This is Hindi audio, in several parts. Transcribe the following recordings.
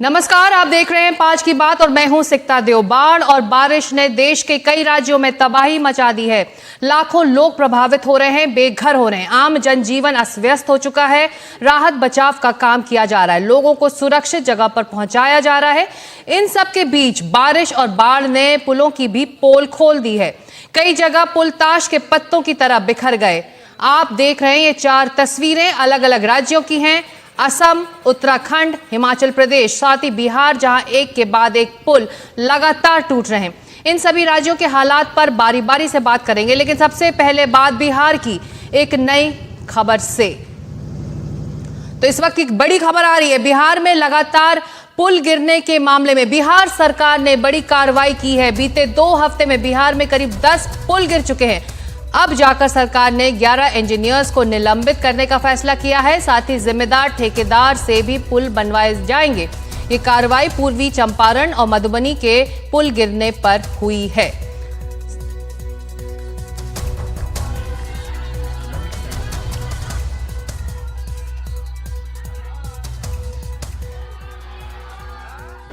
नमस्कार, आप देख रहे हैं 5 की बात और मैं हूं सिकता देव। बाढ़ और बारिश ने देश के कई राज्यों में तबाही मचा दी है। लाखों लोग प्रभावित हो रहे हैं, बेघर हो रहे हैं, आम जनजीवन अस्त व्यस्त हो चुका है। राहत बचाव का काम किया जा रहा है, लोगों को सुरक्षित जगह पर पहुंचाया जा रहा है। इन सब के बीच बारिश और बाढ़ ने पुलों की भी पोल खोल दी है। कई जगह पुल ताश के पत्तों की तरह बिखर गए। आप देख रहे हैं ये 4 तस्वीरें अलग अलग राज्यों की हैं। असम, उत्तराखंड, हिमाचल प्रदेश, साथ ही बिहार, जहां एक के बाद एक पुल लगातार टूट रहे हैं। इन सभी राज्यों के हालात पर बारी बारी से बात करेंगे, लेकिन सबसे पहले बात बिहार की एक नई खबर से। तो इस वक्त एक बड़ी खबर आ रही है। बिहार में लगातार पुल गिरने के मामले में बिहार सरकार ने बड़ी कार्रवाई की है। बीते 2 हफ्ते में बिहार में करीब 10 पुल गिर चुके हैं। अब जाकर सरकार ने 11 इंजीनियर्स को निलंबित करने का फैसला किया है। साथ ही जिम्मेदार ठेकेदार से भी पुल बनवाए जाएंगे। ये कार्रवाई पूर्वी चंपारण और मधुबनी के पुल गिरने पर हुई है।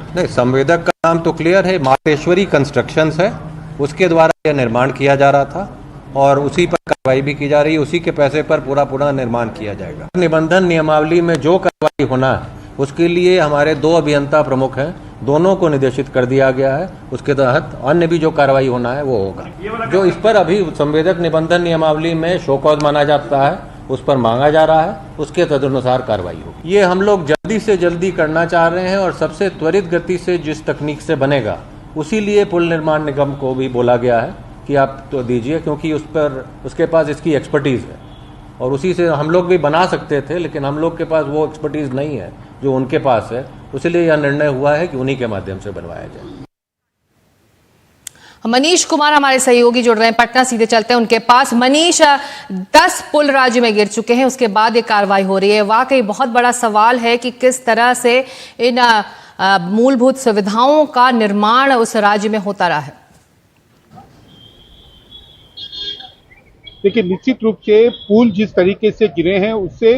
नहीं, संवेदक का नाम तो क्लियर है, मातेश्वरी कंस्ट्रक्शंस है, उसके द्वारा यह निर्माण किया जा रहा था और उसी पर कार्रवाई भी की जा रही है। उसी के पैसे पर पूरा निर्माण किया जाएगा। निबंधन नियमावली में जो कार्रवाई होना है उसके लिए हमारे 2 अभियंता प्रमुख हैं, दोनों को निर्देशित कर दिया गया है। उसके तहत अन्य भी जो कार्रवाई होना है वो होगा। जो इस पर अभी संवेदक निबंधन नियमावली में शो कॉज माना जाता है, उस पर मांगा जा रहा है, उसके तदनुसार कार्रवाई होगी। ये हम लोग जल्दी से जल्दी करना चाह रहे हैं और सबसे त्वरित गति से जिस तकनीक से बनेगा उसी लिए पुल निर्माण निगम को भी बोला गया है कि आप तो दीजिए, क्योंकि उसके पास इसकी एक्सपर्टीज़ है और उसी से हम लोग भी बना सकते थे, लेकिन हम लोग के पास वो एक्सपर्टीज़ नहीं है जो उनके पास है। इसलिए यह निर्णय हुआ है कि उन्हीं के माध्यम से बनवाया जाए। मनीष कुमार हमारे सहयोगी जुड़ रहे हैं पटना, सीधे चलते हैं उनके पास। मनीष, 10 पुल राज्य में गिर चुके हैं, उसके बाद ये कार्रवाई हो रही है। वाकई बहुत बड़ा सवाल है कि किस तरह से इन मूलभूत सुविधाओं का निर्माण उस राज्य में होता रहा है। देखिए, निश्चित रूप से पुल जिस तरीके से गिरे हैं उससे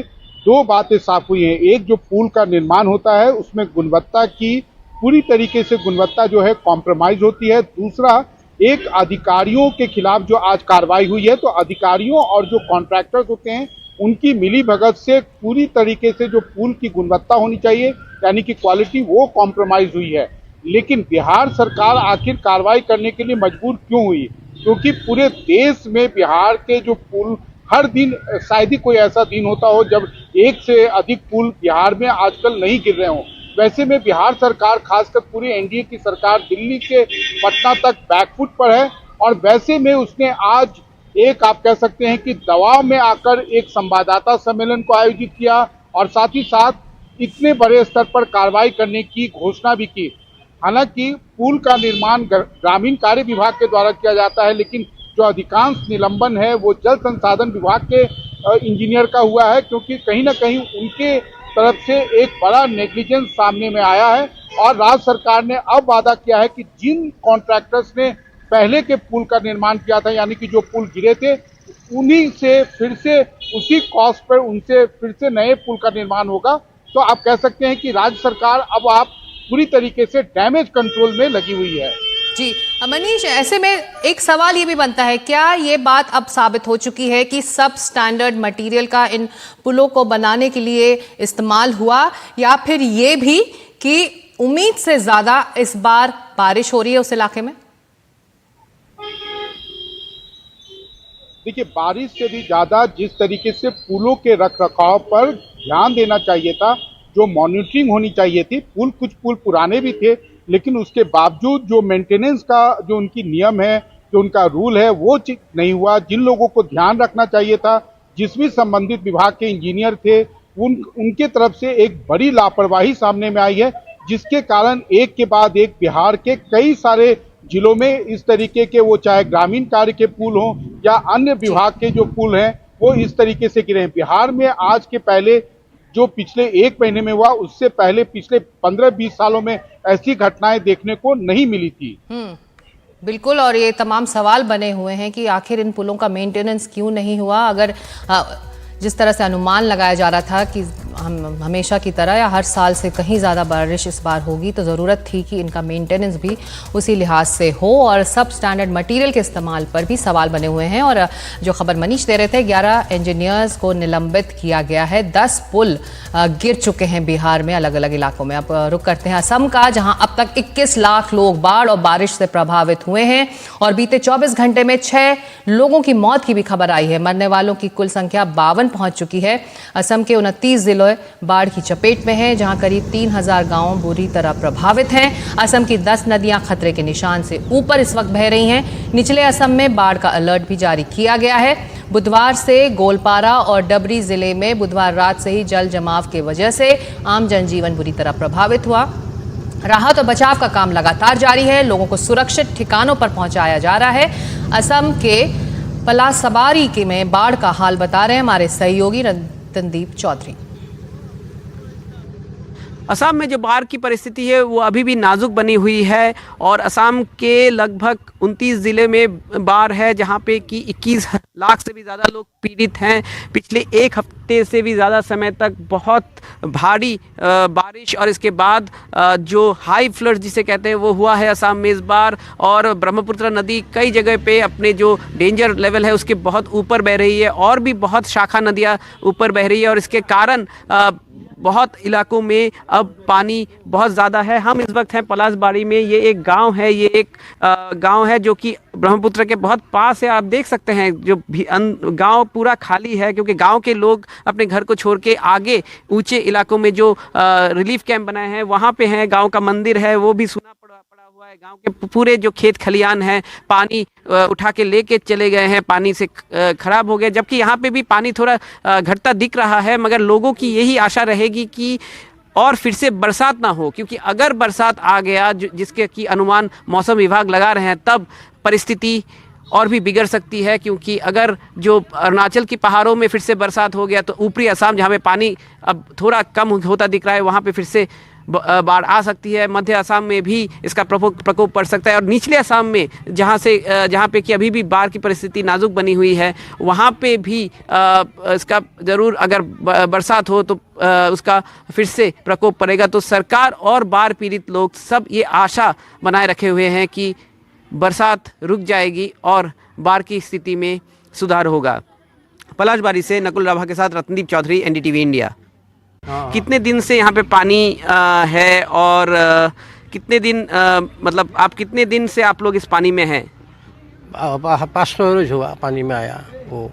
2 बातें साफ हुई हैं। एक, जो पुल का निर्माण होता है उसमें गुणवत्ता की पूरी तरीके से गुणवत्ता जो है कॉम्प्रोमाइज होती है। दूसरा, एक अधिकारियों के खिलाफ जो आज कार्रवाई हुई है, तो अधिकारियों और जो कॉन्ट्रैक्टर्स होते हैं उनकी मिलीभगत से पूरी तरीके से जो पुल की गुणवत्ता होनी चाहिए यानी कि क्वालिटी, वो कॉम्प्रोमाइज हुई है। लेकिन बिहार सरकार आखिर कार्रवाई करने के लिए मजबूर क्यों हुई? क्योंकि पूरे देश में बिहार के जो पुल हर दिन, शायद ही कोई ऐसा दिन होता हो जब एक से अधिक पुल बिहार में आजकल नहीं गिर रहे हों। वैसे में बिहार सरकार, खासकर पूरी एनडीए की सरकार, दिल्ली से पटना तक बैकफुट पर है और वैसे में उसने आज एक, आप कह सकते हैं कि दबाव में आकर एक संवाददाता सम्मेलन को आयोजित किया और साथ ही साथ इतने बड़े स्तर पर कार्रवाई करने की घोषणा भी की। हालांकि पुल का निर्माण ग्रामीण कार्य विभाग के द्वारा किया जाता है, लेकिन जो अधिकांश निलंबन है वो जल संसाधन विभाग के इंजीनियर का हुआ है, क्योंकि कहीं ना कहीं उनके तरफ से एक बड़ा नेग्लिजेंस सामने में आया है। और राज्य सरकार ने अब वादा किया है कि जिन कॉन्ट्रैक्टर्स ने पहले के पुल का निर्माण किया था, यानी कि जो पुल गिरे थे, उन्हीं से फिर से उसी कॉस्ट पर उनसे फिर से नए पुल का निर्माण होगा। तो आप कह सकते हैं कि राज्य सरकार अब पूरी तरीके से डैमेज कंट्रोल में लगी हुई है। जी मनीष, ऐसे में एक सवाल ये भी बनता है, क्या ये बात अब साबित हो चुकी है कि सब स्टैंडर्ड मटेरियल का इन पुलों को बनाने के लिए इस्तेमाल हुआ, या फिर ये भी कि उम्मीद से ज्यादा इस बार बारिश हो रही है उस इलाके में? देखिए, बारिश से भी ज्यादा जिस तरीके से पुलों के रखरखाव पर ध्यान देना चाहिए था, जो मॉनिटरिंग होनी चाहिए थी, कुछ पुल पुराने भी थे, लेकिन उसके बावजूद जो मेंटेनेंस का जो उनकी नियम है, जो उनका रूल है, वो नहीं हुआ। जिन लोगों को ध्यान रखना चाहिए था, जिस भी संबंधित विभाग के इंजीनियर थे, उनके तरफ से एक बड़ी लापरवाही सामने में आई है, जिसके कारण एक के बाद एक बिहार के कई सारे जिलों में इस तरीके के, वो चाहे ग्रामीण कार्य के पुल हों या अन्य विभाग के जो पुल हैं, वो इस तरीके से गिरे हैं। बिहार में आज के पहले जो पिछले 1 महीने में हुआ, उससे पहले पिछले 15-20 सालों में ऐसी घटनाएं देखने को नहीं मिली थी। बिल्कुल, और ये तमाम सवाल बने हुए हैं कि आखिर इन पुलों का मेंटेनेंस क्यों नहीं हुआ। अगर जिस तरह से अनुमान लगाया जा रहा था कि हम हमेशा की तरह या हर साल से कहीं ज़्यादा बारिश इस बार होगी, तो ज़रूरत थी कि इनका मेंटेनेंस भी उसी लिहाज से हो और सब स्टैंडर्ड मटेरियल के इस्तेमाल पर भी सवाल बने हुए हैं। और जो खबर मनीष दे रहे थे, 11 इंजीनियर्स को निलंबित किया गया है। 10 पुल गिर चुके हैं बिहार में अलग अलग इलाकों में। अब रुक करते हैं असम का, जहां अब तक 21 लाख लोग बाढ़ और बारिश से प्रभावित हुए हैं और बीते 24 घंटे में 6 लोगों की मौत की भी खबर आई है। मरने वालों की कुल संख्या 52 पहुंच चुकी है। असम के 29 जिले बाढ़ की चपेट में हैं, जहां करीब 3000 गांव बुरी तरह प्रभावित हैं। असम की 10 नदियां खतरे के निशान से ऊपर इस वक्त बह रही हैं। निचले असम में बाढ़ का अलर्ट भी जारी किया गया है। बुधवार से गोलपारा और डबरी जिले में बुधवार रात से ही जल जमाव की वजह से आम जनजीवन बुरी तरह प्रभावित हुआ। राहत और बचाव का काम लगातार जारी है। लोगों को सुरक्षित ठिकानों पर पहुंचाया जा रहा है। असम के पलासबारी के में बाढ़ का हाल बता रहे हैं हमारे सहयोगी रतनदीप चौधरी। असम में जो बाढ़ की परिस्थिति है वो अभी भी नाजुक बनी हुई है और असम के लगभग 29 ज़िले में बाढ़ है, जहां पे कि 21 लाख से भी ज़्यादा लोग पीड़ित हैं। पिछले एक हफ्ते से भी ज़्यादा समय तक बहुत भारी बारिश और इसके बाद जो हाई फ्लड जिसे कहते हैं वो हुआ है असम में इस बार। और ब्रह्मपुत्र नदी कई जगह पे अपने जो डेंजर लेवल है उसके बहुत ऊपर बह रही है और भी बहुत शाखा नदियाँ ऊपर बह रही है और इसके कारण बहुत इलाकों में अब पानी बहुत ज़्यादा है। हम इस वक्त हैं पलासबाड़ी में। ये एक गांव है, ये एक गांव है जो कि ब्रह्मपुत्र के बहुत पास है। आप देख सकते हैं जो गांव पूरा खाली है क्योंकि गांव के लोग अपने घर को छोड़ के आगे ऊंचे इलाकों में जो रिलीफ कैंप बनाए हैं वहाँ पे हैं। गांव का मंदिर है वो भी सूना पड़ा हुआ है। गांव के पूरे जो खेत खलियान हैं पानी उठा के लेके चले गए हैं, पानी से खराब हो गए। जबकि यहाँ पे भी पानी थोड़ा घटता दिख रहा है, मगर लोगों की यही आशा रहेगी कि और फिर से बरसात ना हो, क्योंकि अगर बरसात आ गया जिसके की अनुमान मौसम विभाग लगा रहे हैं तब परिस्थिति और भी बिगड़ सकती है। क्योंकि अगर जो अरुणाचल की पहाड़ों में फिर से बरसात हो गया तो ऊपरी असम जहाँ पे पानी अब थोड़ा कम होता दिख रहा है वहाँ पे फिर से बाढ़ आ सकती है। मध्य असम में भी इसका प्रकोप पड़ सकता है और निचले असम में जहाँ पे कि अभी भी बाढ़ की परिस्थिति नाजुक बनी हुई है वहाँ पे भी इसका ज़रूर अगर बरसात हो तो उसका फिर से प्रकोप पड़ेगा। तो सरकार और बाढ़ पीड़ित लोग सब ये आशा बनाए रखे हुए हैं कि बरसात रुक जाएगी और बाढ़ की स्थिति में सुधार होगा। पलासबाड़ी से नकुल राभा के साथ रतनदीप चौधरी, एनडीटीवी इंडिया। कितने दिन से यहाँ पे पानी है और कितने दिन मतलब आप कितने दिन से आप लोग इस पानी में हैं? 5 रोज हुआ पानी में आया। वो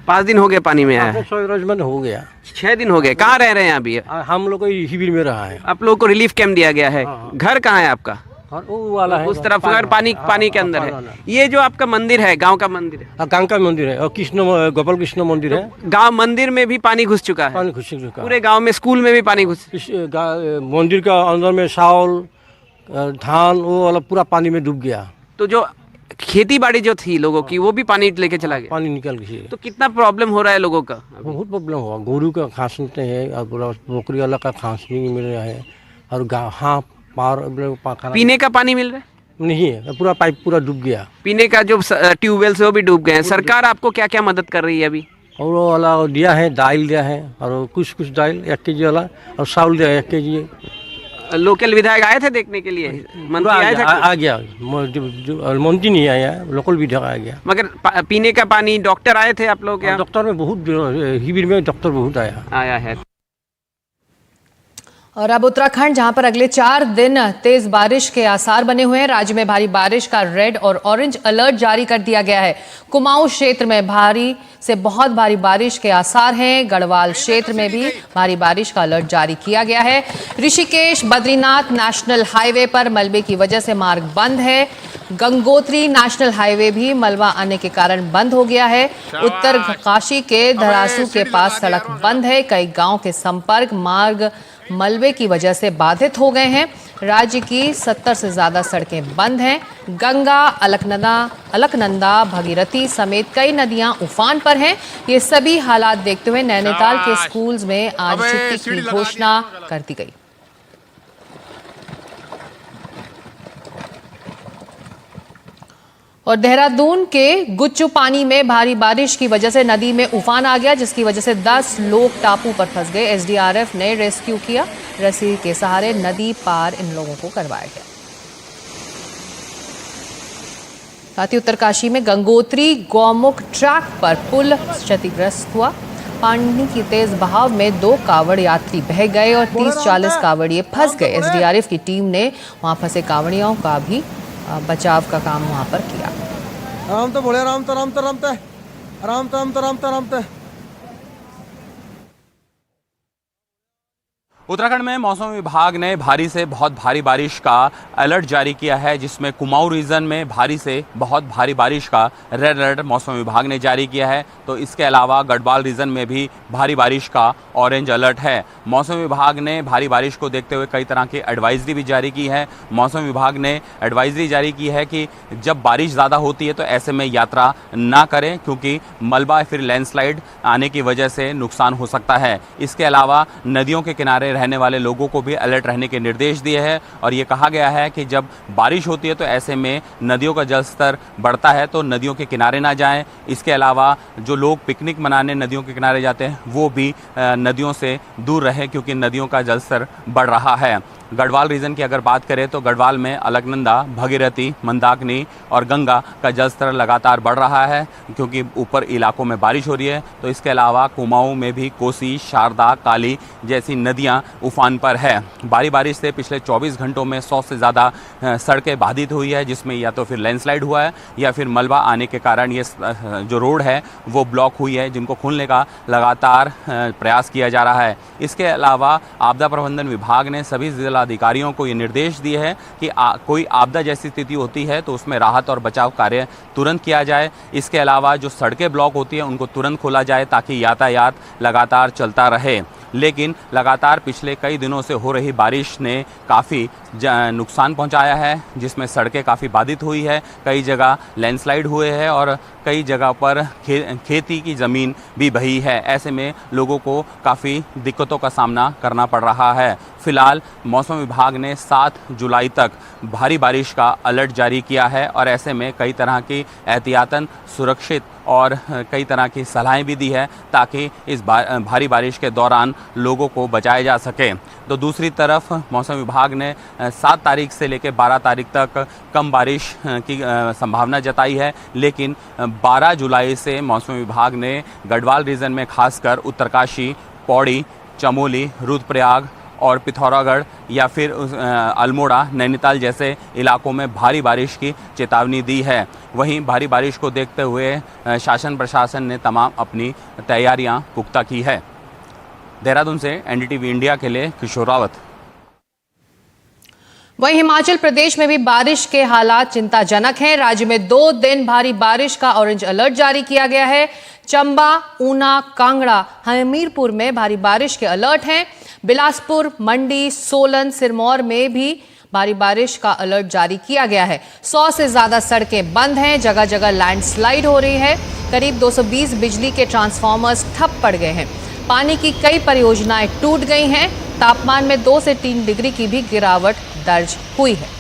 5 दिन हो गए पानी में आया? 6 रोज में हो गया। 6 दिन हो गए। कहाँ रह रहे हैं अभी? हम लोग को शिविर में रहा है। आप लोग को रिलीफ कैंप दिया गया है। घर कहाँ है आपका? और वो वाला है उस तरफ अगर पानी के अंदर है। ये जो आपका मंदिर है गांव का मंदिर है? गांव का मंदिर है और गोपाल कृष्ण मंदिर है। गांव मंदिर में भी पानी घुस चुका है? पानी घुस चुका पूरे गांव में, स्कूल में भी पानी घुस? मंदिर का अंदर में चावल धान वो वाला पूरा पानी में डूब गया। तो जो खेती बाड़ी जो थी लोगों की वो भी पानी लेके चला गया? पानी निकल गई। तो कितना प्रॉब्लम हो रहा है लोगों का? बहुत प्रॉब्लम हुआ। गोरू का घास मिलते हैं और पूरा बकरी वाला का घास नहीं मिल रहा है और पीने का पानी मिल रहा है? नहीं है, पूरा पाइप पूरा डूब गया। पीने का जो ट्यूबवेल से वो भी डूब गए हैं। सरकार आपको क्या क्या मदद कर रही है अभी? और वो वाला दिया है, दाल दिया है और कुछ दाल 1 केजी वाला और चावल दिया 1 केजी। लोकल विधायक आए थे देखने के लिए? मंत्री आए थे? आ गया। मंत्री नहीं आया, लोकल विधायक आ गया। मगर पीने का पानी डॉक्टर आए थे आप लोग क्या? डॉक्टर में बहुत शिविर में डॉक्टर बहुत आया है। और अब उत्तराखंड, जहां पर अगले 4 दिन तेज बारिश के आसार बने हुए हैं। राज्य में भारी बारिश का रेड और ऑरेंज अलर्ट जारी कर दिया गया है। कुमाऊं क्षेत्र में भारी से बहुत भारी बारिश के आसार हैं। गढ़वाल क्षेत्र में भी भारी बारिश का अलर्ट जारी किया गया है। ऋषिकेश बद्रीनाथ नेशनल हाईवे पर मलबे की वजह से मार्ग बंद है। गंगोत्री नेशनल हाईवे भी मलबा आने के कारण बंद हो गया है। उत्तर काशी के धरासू के पास सड़क बंद है। कई गांव के संपर्क मार्ग मलबे की वजह से बाधित हो गए हैं। राज्य की 70 से ज्यादा सड़कें बंद हैं। गंगा, अलकनंदा, भगीरथी समेत कई नदियां उफान पर हैं। ये सभी हालात देखते हुए नैनीताल के स्कूल्स में आज छुट्टी की घोषणा कर दी गई। और देहरादून के गुच्चू पानी में भारी बारिश की वजह से नदी में उफान आ गया, जिसकी वजह से 10 लोग टापू पर फंस गए। एसडीआरएफ ने रेस्क्यू किया। रस्सी के सहारे नदी पार इन लोगों को करवाया गया। साथ ही उत्तरकाशी में गंगोत्री गौमुख ट्रैक पर पुल क्षतिग्रस्त हुआ। पानी की तेज बहाव में 2 कावड़ यात्री बह गए और 30-40 कावड़िए फंस गए। एसडीआरएफ की टीम ने वहां फंसे कावड़ियों का भी बचाव का काम वहां पर किया। आराम तो बोले, आराम तो उत्तराखंड में मौसम विभाग ने भारी से बहुत भारी बारिश का अलर्ट जारी किया है, जिसमें कुमाऊं रीजन में भारी से बहुत भारी बारिश का रेड अलर्ट मौसम विभाग ने जारी किया है। तो इसके अलावा गढ़वाल रीजन में भी भारी बारिश का ऑरेंज अलर्ट है। मौसम विभाग ने भारी बारिश को देखते हुए कई तरह की एडवाइजरी भी जारी की है। मौसम विभाग ने एडवाइजरी जारी की है कि जब बारिश ज़्यादा होती है तो ऐसे में यात्रा ना करें, क्योंकि मलबा फिर लैंडस्लाइड आने की वजह से नुकसान हो सकता है। इसके अलावा नदियों के किनारे रहने वाले लोगों को भी अलर्ट रहने के निर्देश दिए हैं और ये कहा गया है कि जब बारिश होती है तो ऐसे में नदियों का जलस्तर बढ़ता है तो नदियों के किनारे ना जाएं। इसके अलावा जो लोग पिकनिक मनाने नदियों के किनारे जाते हैं वो भी नदियों से दूर रहें, क्योंकि नदियों का जलस्तर बढ़ रहा है। गढ़वाल रीजन की अगर बात करें तो गढ़वाल में अलकनंदा, भगीरथी, मंदाकिनी और गंगा का जलस्तर लगातार बढ़ रहा है, क्योंकि ऊपर इलाकों में बारिश हो रही है। तो इसके अलावा कुमाऊं में भी कोसी, शारदा, काली जैसी नदियां उफान पर है। भारी बारिश से पिछले 24 घंटों में 100 से ज़्यादा सड़कें बाधित हुई है, जिसमें या तो फिर लैंडस्लाइड हुआ है या फिर मलबा आने के कारण ये जो रोड है वो ब्लॉक हुई है, जिनको खोलने का लगातार प्रयास किया जा रहा है। इसके अलावा आपदा प्रबंधन विभाग ने सभी अधिकारियों को ये निर्देश दिए हैं कि कोई आपदा जैसी स्थिति होती है तो उसमें राहत और बचाव कार्य तुरंत किया जाए। इसके अलावा जो सड़कें ब्लॉक होती हैं उनको तुरंत खोला जाए ताकि यातायात लगातार चलता रहे। लेकिन लगातार पिछले कई दिनों से हो रही बारिश ने काफ़ी नुकसान पहुंचाया है, जिसमें सड़कें काफ़ी बाधित हुई है, कई जगह लैंडस्लाइड हुए हैं और कई जगह पर खेती की ज़मीन भी बही है। ऐसे में लोगों को काफ़ी दिक्कतों का सामना करना पड़ रहा है। फिलहाल मौसम विभाग ने 7 जुलाई तक भारी बारिश का अलर्ट जारी किया है और ऐसे में कई तरह की एहतियातन सुरक्षित और कई तरह की सलाहें भी दी है ताकि इस भारी बारिश के दौरान लोगों को बचाया जा सके। तो दूसरी तरफ मौसम विभाग ने 7 तारीख से लेकर 12 तारीख तक कम बारिश की संभावना जताई है, लेकिन 12 जुलाई से मौसम विभाग ने गढ़वाल रीजन में खासकर उत्तरकाशी, पौड़ी, चमोली, रुद्रप्रयाग और पिथौरागढ़ या फिर अल्मोड़ा, नैनीताल जैसे इलाकों में भारी बारिश की चेतावनी दी है। वहीं भारी बारिश को देखते हुए शासन प्रशासन ने तमाम अपनी तैयारियां पुख्ता की है। देहरादून से एनडीटीवी इंडिया के लिए किशोर रावत। वहीं हिमाचल प्रदेश में भी बारिश के हालात चिंताजनक हैं। राज्य में 2 दिन भारी बारिश का ऑरेंज अलर्ट जारी किया गया है। चंबा, ऊना, कांगड़ा, हमीरपुर में भारी बारिश के अलर्ट हैं। बिलासपुर, मंडी, सोलन, सिरमौर में भी भारी बारिश का अलर्ट जारी किया गया है। 100 से ज्यादा सड़कें बंद हैं, जगह जगह लैंडस्लाइड हो रही है। करीब 220 बिजली के ट्रांसफार्मर्स ठप पड़ गए हैं। पानी की कई परियोजनाएं टूट गई हैं। तापमान में 2 से 3 डिग्री की भी गिरावट दर्ज हुई है।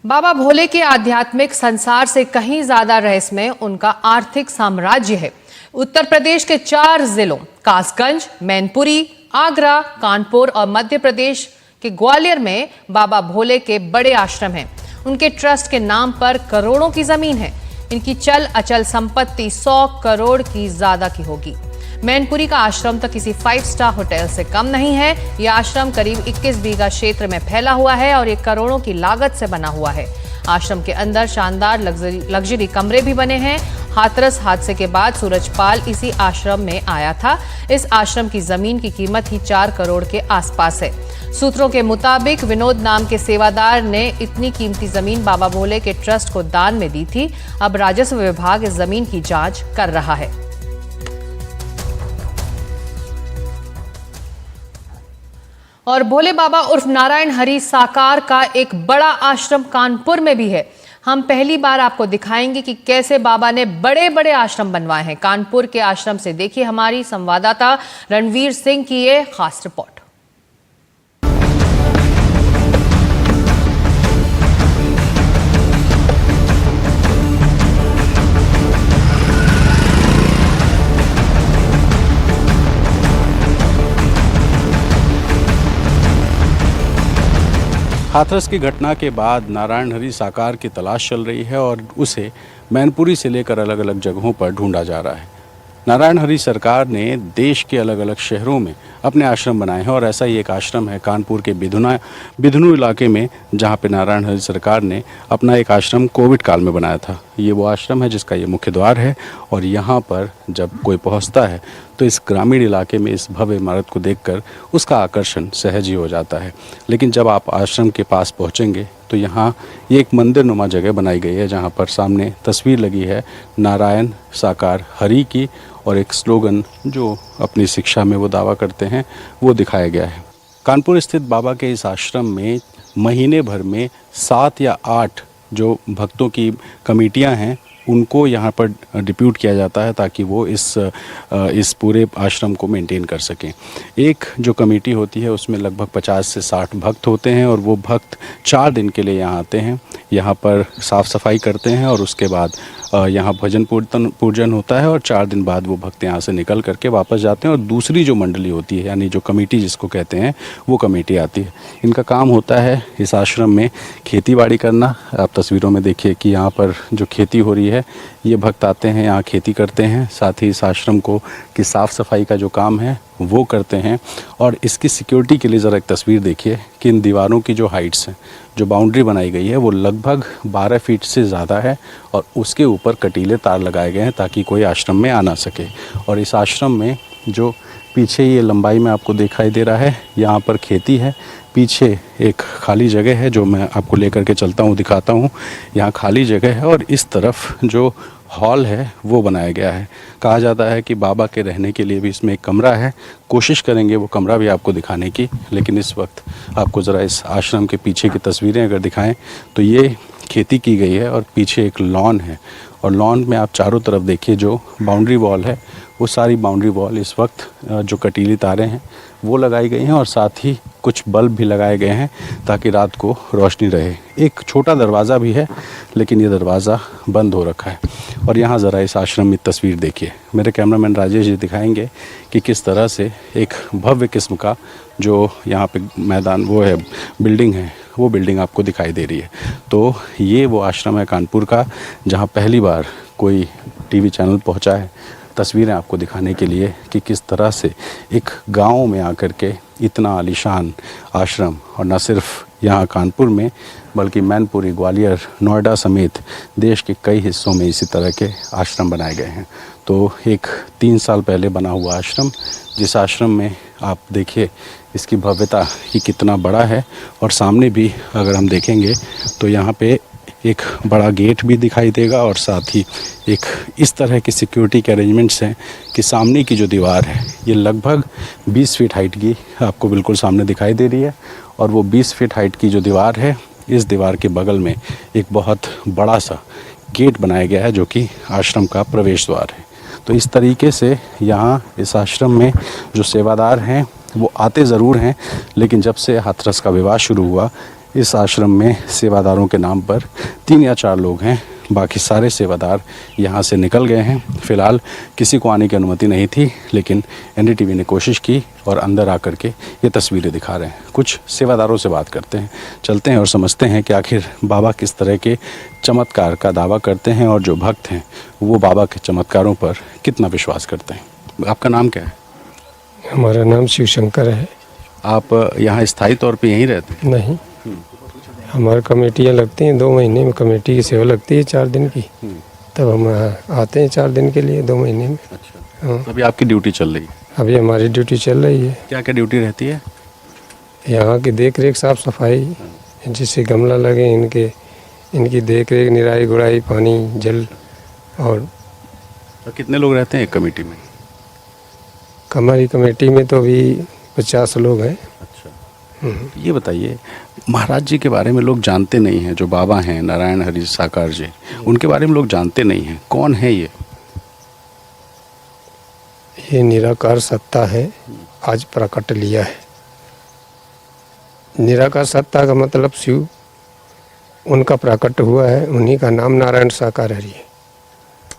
बाबा भोले के आध्यात्मिक संसार से कहीं ज्यादा रहस्यमय उनका आर्थिक साम्राज्य है। उत्तर प्रदेश के 4 जिलों कासगंज, मैनपुरी, आगरा, कानपुर और मध्य प्रदेश के ग्वालियर में बाबा भोले के बड़े आश्रम हैं। उनके ट्रस्ट के नाम पर करोड़ों की जमीन है। इनकी चल अचल संपत्ति 100 करोड़ की ज्यादा की होगी। मैनपुरी का आश्रम तो किसी 5 स्टार होटल से कम नहीं है। यह आश्रम करीब 21 बीघा क्षेत्र में फैला हुआ है और ये करोड़ों की लागत से बना हुआ है। आश्रम के अंदर शानदार लग्जरी कमरे भी बने हैं। हाथरस हादसे के बाद सूरजपाल इसी आश्रम में आया था। इस आश्रम की जमीन की कीमत ही 4 करोड़ के आसपास है। सूत्रों के मुताबिक विनोद नाम के सेवादार ने इतनी कीमती जमीन बाबा भोले के ट्रस्ट को दान में दी थी। अब राजस्व विभाग इस जमीन की जांच कर रहा है। और भोले बाबा उर्फ नारायण हरि साकार का एक बड़ा आश्रम कानपुर में भी है। हम पहली बार आपको दिखाएंगे कि कैसे बाबा ने बड़े बड़े आश्रम बनवाए हैं। कानपुर के आश्रम से देखिए हमारी संवाददाता रणवीर सिंह की ये खास रिपोर्ट। हाथरस की घटना के बाद नारायण हरि साकार की तलाश चल रही है और उसे मैनपुरी से लेकर अलग अलग जगहों पर ढूंढा जा रहा है। नारायण हरि सरकार ने देश के अलग अलग शहरों में अपने आश्रम बनाए हैं और ऐसा ही एक आश्रम है कानपुर के बिधुनु इलाके में, जहां पे नारायण हरि सरकार ने अपना एक आश्रम कोविड काल में बनाया था। ये वो आश्रम है जिसका ये मुख्य द्वार है और यहाँ पर जब कोई पहुँचता है तो इस ग्रामीण इलाके में इस भव्य इमारत को देखकर उसका आकर्षण सहज ही हो जाता है। लेकिन जब आप आश्रम के पास पहुँचेंगे तो यहाँ ये एक मंदिर नुमा जगह बनाई गई है, जहाँ पर सामने तस्वीर लगी है नारायण साकार हरि की और एक स्लोगन जो अपनी शिक्षा में वो दावा करते हैं वो दिखाया गया है। कानपुर स्थित बाबा के इस आश्रम में महीने भर में 7 या 8 जो भक्तों की कमेटियां हैं उनको यहाँ पर डिप्यूट किया जाता है ताकि वो इस पूरे आश्रम को मेंटेन कर सकें। एक जो कमेटी होती है उसमें लगभग 50 से 60 भक्त होते हैं और वो भक्त 4 दिन के लिए यहाँ आते हैं, यहाँ पर साफ़ सफाई करते हैं और उसके बाद यहाँ भजन पूजन होता है और 4 दिन बाद वो भक्त यहाँ से निकल करके वापस जाते हैं और दूसरी जो मंडली होती है यानी जो कमेटी जिसको कहते हैं वो कमेटी आती है। इनका काम होता है इस आश्रम में खेती बाड़ी करना। आप तस्वीरों में देखिए कि यहाँ पर जो खेती हो रही है ये भक्त आते हैं यहाँ खेती करते हैं, साथ ही इस आश्रम को की साफ़ सफाई का जो काम है वो करते हैं। और इसकी सिक्योरिटी के लिए ज़रा एक तस्वीर देखिए कि इन दीवारों की जो हाइट्स हैं, जो बाउंड्री बनाई गई है वो लगभग 12 फीट से ज़्यादा है और उसके ऊपर कटीले तार लगाए गए हैं ताकि कोई आश्रम में आ ना सके। और इस आश्रम में जो पीछे ये लंबाई में आपको दिखाई दे रहा है यहाँ पर खेती है, पीछे एक खाली जगह है जो मैं आपको लेकर के चलता हूँ, दिखाता हूँ। यहाँ खाली जगह है और इस तरफ जो हॉल है वो बनाया गया है। कहा जाता है कि बाबा के रहने के लिए भी इसमें एक कमरा है, कोशिश करेंगे वो कमरा भी आपको दिखाने की। लेकिन इस वक्त आपको ज़रा इस आश्रम के पीछे की तस्वीरें अगर दिखाएं तो ये खेती की गई है और पीछे एक लॉन है और लॉन में आप चारों तरफ देखिए जो बाउंड्री वॉल है वो सारी बाउंड्री वॉल इस वक्त जो कटीली तारें हैं वो लगाई गई हैं और साथ ही कुछ बल्ब भी लगाए गए हैं ताकि रात को रोशनी रहे। एक छोटा दरवाज़ा भी है लेकिन ये दरवाज़ा बंद हो रखा है। और यहाँ ज़रा इस आश्रम की तस्वीर देखिए, मेरे कैमरामैन राजेश जी दिखाएंगे कि किस तरह से एक भव्य किस्म का जो यहाँ पे मैदान वो है बिल्डिंग है वो बिल्डिंग आपको दिखाई दे रही है। तो ये वो आश्रम है कानपुर का जहाँ पहली बार कोई टीवी चैनल पहुँचा है तस्वीरें आपको दिखाने के लिए कि किस तरह से एक गांव में आकर के इतना आलीशान आश्रम, और न सिर्फ यहाँ कानपुर में बल्कि मैनपुरी, ग्वालियर, नोएडा समेत देश के कई हिस्सों में इसी तरह के आश्रम बनाए गए हैं। तो एक 3 साल पहले बना हुआ आश्रम, जिस आश्रम में आप देखिए इसकी भव्यता कि कितना बड़ा है। और सामने भी अगर हम देखेंगे तो यहाँ पे एक बड़ा गेट भी दिखाई देगा और साथ ही एक इस तरह की सिक्योरिटी के अरेंजमेंट्स हैं कि सामने की जो दीवार है ये लगभग 20 फीट हाइट की आपको बिल्कुल सामने दिखाई दे रही है। और वो 20 फीट हाइट की जो दीवार है, इस दीवार के बगल में एक बहुत बड़ा सा गेट बनाया गया है जो कि आश्रम का प्रवेश द्वार है। तो इस तरीके से यहाँ इस आश्रम में जो सेवादार हैं वो आते ज़रूर हैं, लेकिन जब से हाथरस का विवाह शुरू हुआ इस आश्रम में सेवादारों के नाम पर 3 या 4 लोग हैं, बाकी सारे सेवादार यहाँ से निकल गए हैं। फ़िलहाल किसी को आने की अनुमति नहीं थी, लेकिन एनडीटीवी ने कोशिश की और अंदर आकर के ये तस्वीरें दिखा रहे हैं। कुछ सेवादारों से बात करते हैं, चलते हैं और समझते हैं कि आखिर बाबा किस तरह के चमत्कार का दावा करते हैं और जो भक्त हैं वो बाबा के चमत्कारों पर कितना विश्वास करते हैं। आपका नाम क्या है? हमारा नाम शिव शंकर है। आप यहाँ स्थायी तौर पे यहीं रहते हैं? नहीं, हमारी कमेटियाँ लगती हैं 2 महीने में, कमेटी की सेवा लगती है 4 दिन की, तब हम आते हैं 4 दिन के लिए 2 महीने में। अच्छा, हाँ। अभी आपकी ड्यूटी चल रही है? अभी हमारी ड्यूटी चल रही है। क्या क्या ड्यूटी रहती है? यहाँ की देख रेख, साफ सफाई, जिससे गमला लगे इनकी देख रेख, निराई गुड़ाई, पानी जल। और तो कितने लोग रहते हैं एक कमेटी में? हमारी कमेटी में तो अभी 50 लोग हैं। अच्छा, ये बताइए, महाराज जी के बारे में लोग जानते नहीं हैं, जो बाबा हैं नारायण हरि साकार जी, उनके बारे में लोग जानते नहीं हैं। कौन है ये? ये निराकार सत्ता है, आज प्रकट लिया है। निराकार सत्ता का मतलब शिव, उनका प्रकट हुआ है, उन्हीं का नाम नारायण साकार हरि है।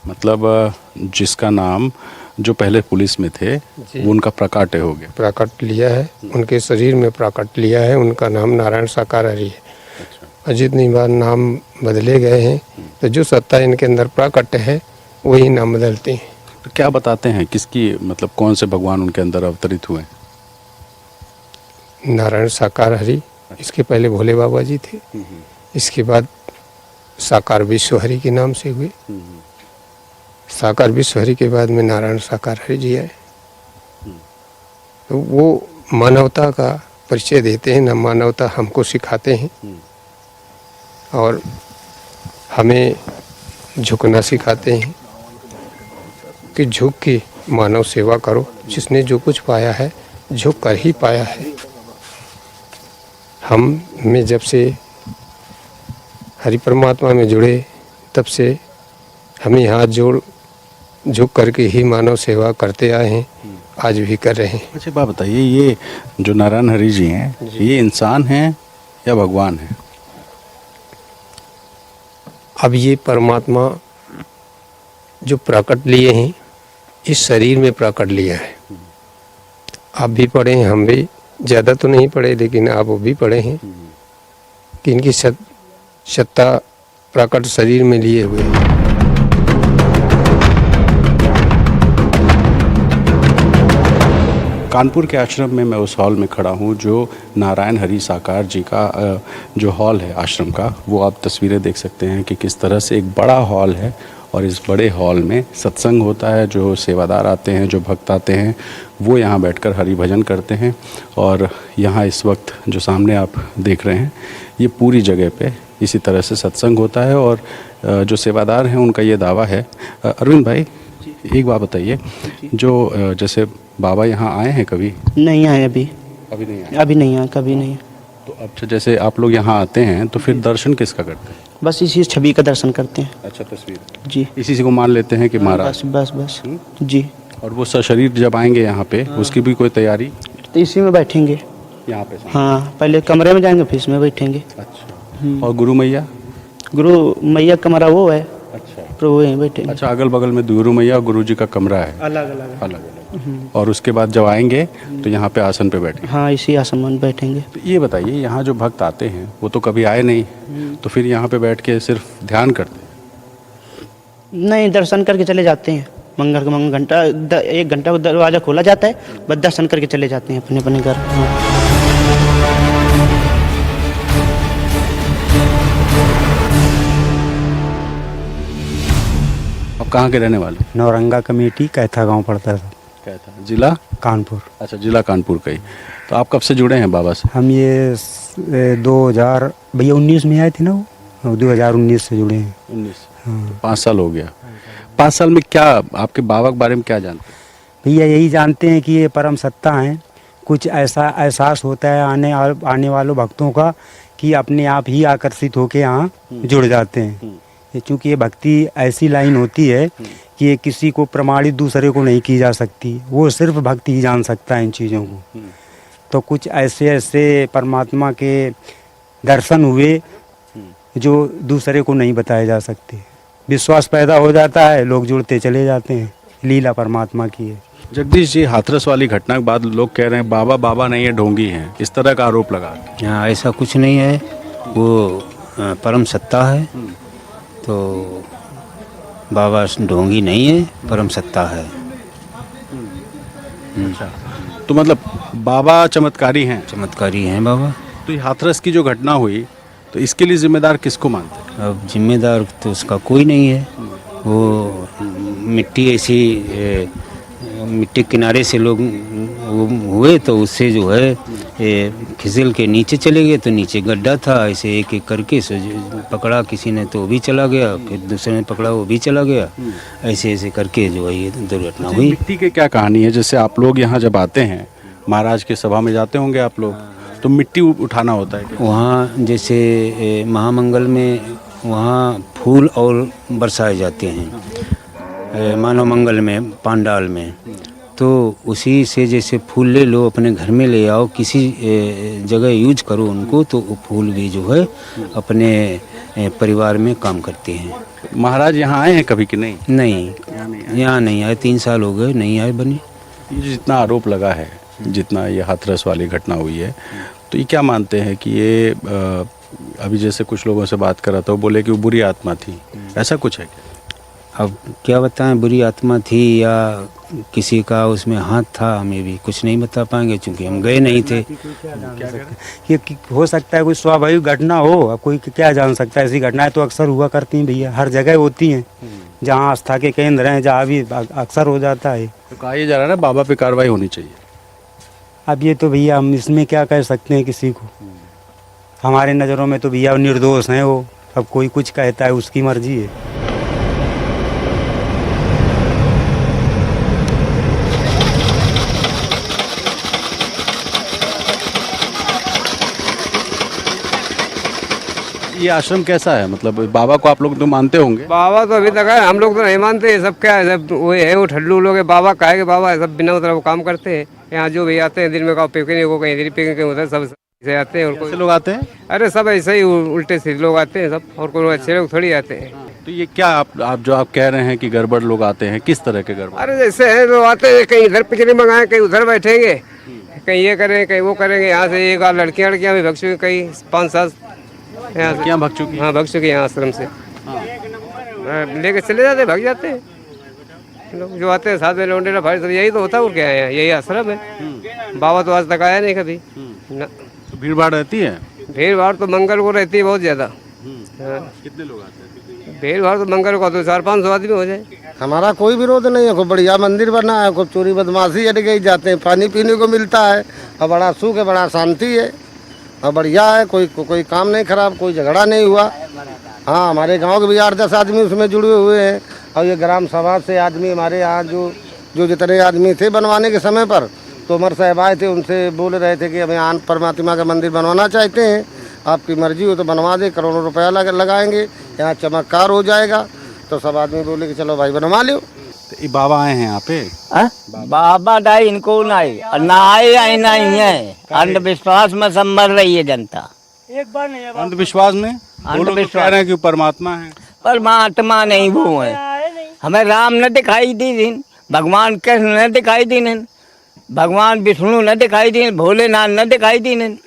मतलब जिसका नाम जो पहले पुलिस में थे वो उनका प्रकाट्य हो गया। प्रकट लिया है, उनके शरीर में प्रकट लिया है, उनका नाम नारायण साकार हरि है। और जितनी बार नाम बदले गए हैं, तो जो सत्ता इनके अंदर प्रकट है वही नाम बदलते हैं। तो क्या बताते हैं, किसकी मतलब कौन से भगवान उनके अंदर अवतरित हुए? नारायण साकार हरि, इसके पहले भोले बाबा जी थे, इसके बाद साकार विश्व हरि के नाम से हुए। साकार विश्व हरि के बाद में नारायण साकार हरि जी आए। तो वो मानवता का परिचय देते हैं, ना मानवता हमको सिखाते हैं और हमें झुकना सिखाते हैं कि झुक के मानव सेवा करो। जिसने जो कुछ पाया है झुक कर ही पाया है। हम में जब से हरि परमात्मा में जुड़े, तब से हमें हाथ जोड़ झुक करके ही मानव सेवा करते आए हैं, आज भी कर रहे हैं। अच्छा बात बताइए, ये जो नारायण हरि जी हैं, ये इंसान हैं या भगवान हैं? अब ये परमात्मा जो प्रकट लिए हैं, इस शरीर में प्रकट लिया है। आप भी पढ़े हैं, हम भी ज़्यादा तो नहीं पढ़े, लेकिन आप वो भी पढ़े हैं कि इनकी सत्ता प्रकट शरीर में लिए हुए हैं। कानपुर के आश्रम में मैं उस हॉल में खड़ा हूँ जो नारायण हरि साकार जी का जो हॉल है आश्रम का, वो आप तस्वीरें देख सकते हैं कि किस तरह से एक बड़ा हॉल है और इस बड़े हॉल में सत्संग होता है। जो सेवादार आते हैं, जो भक्त आते हैं, वो यहाँ बैठकर हरि भजन करते हैं। और यहाँ इस वक्त जो सामने आप देख रहे हैं, ये पूरी जगह पे इसी तरह से सत्संग होता है। और जो सेवादार हैं उनका ये दावा है। अरविंद भाई, एक बात बताइए, जो जैसे बाबा यहाँ आए हैं कभी? नहीं आए अभी नहीं आए। अभी नहीं आए, कभी नहीं। तो अब जैसे आप लोग यहाँ आते हैं तो फिर दर्शन किसका करते हैं? बस इसी छवि का दर्शन करते हैं। अच्छा, तस्वीर जी, इसी से को मान लेते हैं कि महाराज। बस जी। और वो शरीर जब आएंगे यहाँ पे, उसकी भी कोई तैयारी? तो इसी में बैठेंगे यहाँ पे? हाँ, पहले कमरे में जाएंगे, फिर इसमें बैठेंगे। अच्छा। और गुरु मैया? गुरु मैया कमरा वो है, अच्छा, प्रभु यहीं बैठेंगे। अच्छा, अगल बगल में गुरु मैया और गुरु जी का कमरा है? अलग अलग। अलग। और उसके बाद जब आएंगे तो यहाँ पे आसन पे बैठेंगे? हाँ, इसी आसन में बैठेंगे। तो ये बताइए, यहाँ जो भक्त आते हैं वो तो कभी आए नहीं, तो फिर यहाँ पे बैठ के सिर्फ ध्यान करते हैं? नहीं, दर्शन करके चले जाते हैं। मंगल का घंटा 1 घंटा दरवाज़ा खोला जाता है, बस दर्शन करके चले जाते हैं अपने अपने घर। हाँ। कहाँ के रहने वाले? नौरंगा कमेटी कैथा गांव पड़ता था। कैथा जिला? कानपुर। अच्छा, जिला कानपुर का ही। तो आप कब से जुड़े हैं बाबा से? हम ये 2019 में आए थे ना, वो 2019 से जुड़े हैं। 19? हाँ। 5 साल हो गया। 5 साल में क्या आपके बाबा के बारे में क्या जानते हैं? भैया यही जानते हैं कि ये परम सत्ता हैं। कुछ ऐसा एहसास होता है आने वालों भक्तों का कि अपने आप ही आकर्षित होकर यहाँ जुड़ जाते हैं। चूँकि ये भक्ति ऐसी लाइन होती है कि ये किसी को प्रमाणित दूसरे को नहीं की जा सकती, वो सिर्फ भक्ति ही जान सकता है इन चीज़ों को। तो कुछ ऐसे परमात्मा के दर्शन हुए जो दूसरे को नहीं बताए जा सकते। विश्वास पैदा हो जाता है, लोग जुड़ते चले जाते हैं। लीला परमात्मा की है। जगदीश जी, हाथरस वाली घटना के बाद लोग कह रहे हैं बाबा बाबा नहीं है, ढोंगी हैं, इस तरह का आरोप लगा। ऐसा कुछ नहीं है, वो परम सत्ता है। तो बाबा ढोंगी नहीं है, परम सत्ता है। तो मतलब बाबा चमत्कारी हैं? चमत्कारी हैं बाबा। तो ये हाथरस की जो घटना हुई, तो इसके लिए जिम्मेदार किसको मानते हैं? अब जिम्मेदार तो उसका कोई नहीं है। वो मिट्टी ऐसी मिट्टी किनारे से लोग हुए, तो उससे जो है फिसल के नीचे चले गए। तो नीचे गड्ढा था, ऐसे एक एक करके पकड़ा किसी ने, तो वो भी चला गया, फिर दूसरे ने पकड़ा, वो भी चला गया। ऐसे ऐसे करके जो है ये दुर्घटना हुई। मिट्टी की क्या कहानी है? जैसे आप लोग यहाँ जब आते हैं, महाराज की सभा में जाते होंगे आप लोग, तो मिट्टी उठाना होता है क्या? वहाँ जैसे महामंगल में वहाँ फूल और बरसाए जाते हैं मानव मंगल में पंडाल में, तो उसी से जैसे फूल ले लो अपने घर में ले आओ, किसी जगह यूज करो उनको, तो वो फूल भी जो है अपने परिवार में काम करते हैं। महाराज यहाँ आए हैं कभी कि नहीं? नहीं, यहाँ नहीं आए, 3 साल हो गए नहीं आए बने। ये जितना आरोप लगा है, जितना ये हाथरस वाली घटना हुई है, तो ये क्या मानते हैं कि ये अभी जैसे कुछ लोगों से बात कर रहा था, वो बोले कि वो बुरी आत्मा थी, ऐसा कुछ है क्या? अब क्या बताएं, बुरी आत्मा थी या किसी का उसमें हाथ था, हमें भी कुछ नहीं बता पाएंगे क्योंकि हम गए नहीं थे। ये हो सकता है कोई स्वाभाविक घटना हो, अब कोई क्या जान सकता है। ऐसी घटनाएं तो अक्सर हुआ करती हैं भैया, हर जगह होती हैं, जहाँ आस्था के केंद्र हैं जहाँ भी अक्सर हो जाता है। तो कहा यह जा रहा है ना बाबा पे कार्रवाई होनी चाहिए। अब ये तो भैया हम इसमें क्या कह सकते हैं किसी को, हमारे नज़रों में तो भैया निर्दोष हैं वो, अब कोई कुछ कहता है उसकी मर्जी है। ये आश्रम कैसा है, मतलब बाबा को आप लोग तो मानते होंगे? बाबा तो अभी तक है, हम लोग तो नहीं मानते। सब क्या है, सब वो है, वो ठल्लू लोग है। बाबा का है कि बाबा है, सब बिना मतलब काम करते हैं। यहाँ जो भी आते हैं दिन में पिकनिक को कहीं इधर पिकनिक कहीं उधर, सब ऐसे आते हैं। और कैसे लोग आते हैं? अरे सब ऐसे ही उल्टे सीधे लोग आते हैं सब, और कोई अच्छे लोग थोड़ी आते हैं। तो ये क्या आप जो आप कह रहे हैं कि गड़बड़ लोग आते हैं, किस तरह के गड़बड़? अरे जैसे है लोग आते हैं, कहीं इधर पिकनिक मंगाए, कहीं उधर बैठेंगे, कहीं ये करेंगे, कहीं वो करेंगे। यहाँ से एक आध लड़कियाँ भी भग चुकी, कहीं 5-7 यहाँ से। क्या भग चुकी? हाँ भग चुकी यहाँ आश्रम से, लेके चले जाते, भग जाते हैं लोग जो आते हैं साथ में। लौंडे भाई सब यही तो होता है, और क्या है, यही आश्रम है। बाबा तो आज तक आया नहीं कभी ना। तो भीड़ भाड़ रहती है? भीड़ भाड़ तो मंगल को रहती है बहुत ज़्यादा। कितने लोग आते हैं? भीड़ भाड़ तो मंगल को तो 400-500 आदमी हो जाए। हमारा कोई विरोध नहीं है, खूब बढ़िया मंदिर बना है, खूब चोरी बदमाशी हट गई, जाते हैं पानी पीने को मिलता है, और बड़ा सुख है, बड़ा शांति है, और बढ़िया है। कोई काम नहीं खराब, कोई झगड़ा नहीं हुआ। हाँ, हमारे गांव के भी 8-10 आदमी उसमें जुड़े हुए हैं, और ये ग्राम सभा से आदमी हमारे यहाँ जो जितने आदमी थे बनवाने के समय पर, तो उमर साहब आए थे, उनसे बोल रहे थे कि हम यहाँ परमात्मा का मंदिर बनवाना चाहते हैं, आपकी मर्जी हो तो बनवा दे, करोड़ों रुपया लगाएंगे, यहाँ चमत्कार हो जाएगा। तो सब आदमी बोले कि चलो भाई बनवा लो। तो ये बाबा आए हैं यहाँ पे? बाबा दाई इनको ना आए नहीं है। अंधविश्वास में सब मर रही है जनता। एक बार नहीं, अंधविश्वास में वो लोग कह रहे हैं कि परमात्मा है। परमात्मा नहीं वो है, हमें राम न दिखाई दी दिन, भगवान कृष्ण न दिखाई दी, भगवान विष्णु न दिखाई दी, भोलेनाथ न दिखाई दी।